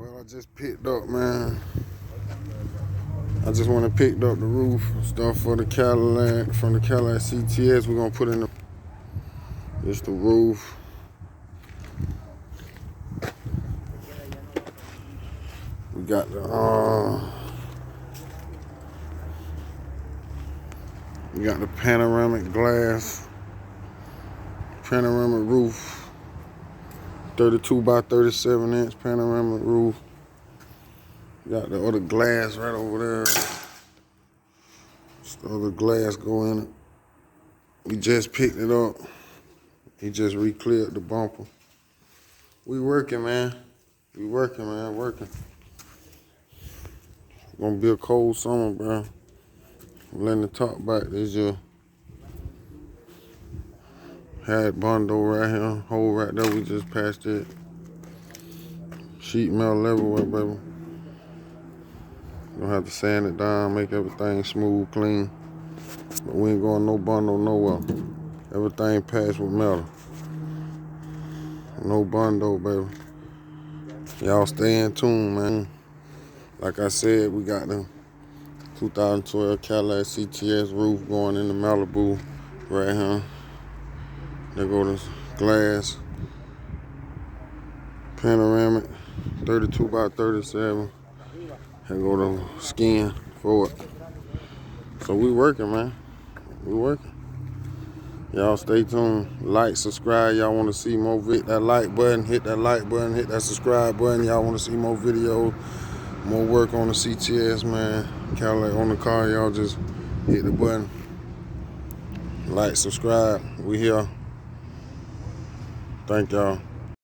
Well, I just picked up, man. I just went and picked up the roof stuff for the Cadillac, from the Cadillac CTS. We're gonna put in it's the roof. We got the panoramic glass, panoramic roof, 32 by 37 inch panoramic roof. Got the other glass right over there. Just the other glass go in it. We just picked it up. He just re-cleared the bumper. We working, man. We working, man. Working. It's gonna be a cold summer, bro. I'm letting the top back. This just had bundle right here, hole right there. We just patched it. Sheet metal everywhere, baby. Gonna have to sand it down, make everything smooth, clean. But we ain't going no bundle nowhere. Everything patched with metal. No bundle, baby. Y'all stay in tune, man. Like I said, we got the 2012 Cadillac CTS roof going in the Malibu right here. There go this glass, panoramic, 32 by 37. There go the skin for it. So we working, man. We working. Y'all stay tuned. Like, subscribe. Y'all want to see more hit that like button, hit that like button, hit that subscribe button. Y'all want to see more videos, more work on the CTS, man. Cadillac on the car. Y'all just hit the button. Like, subscribe. We here. Thank y'all.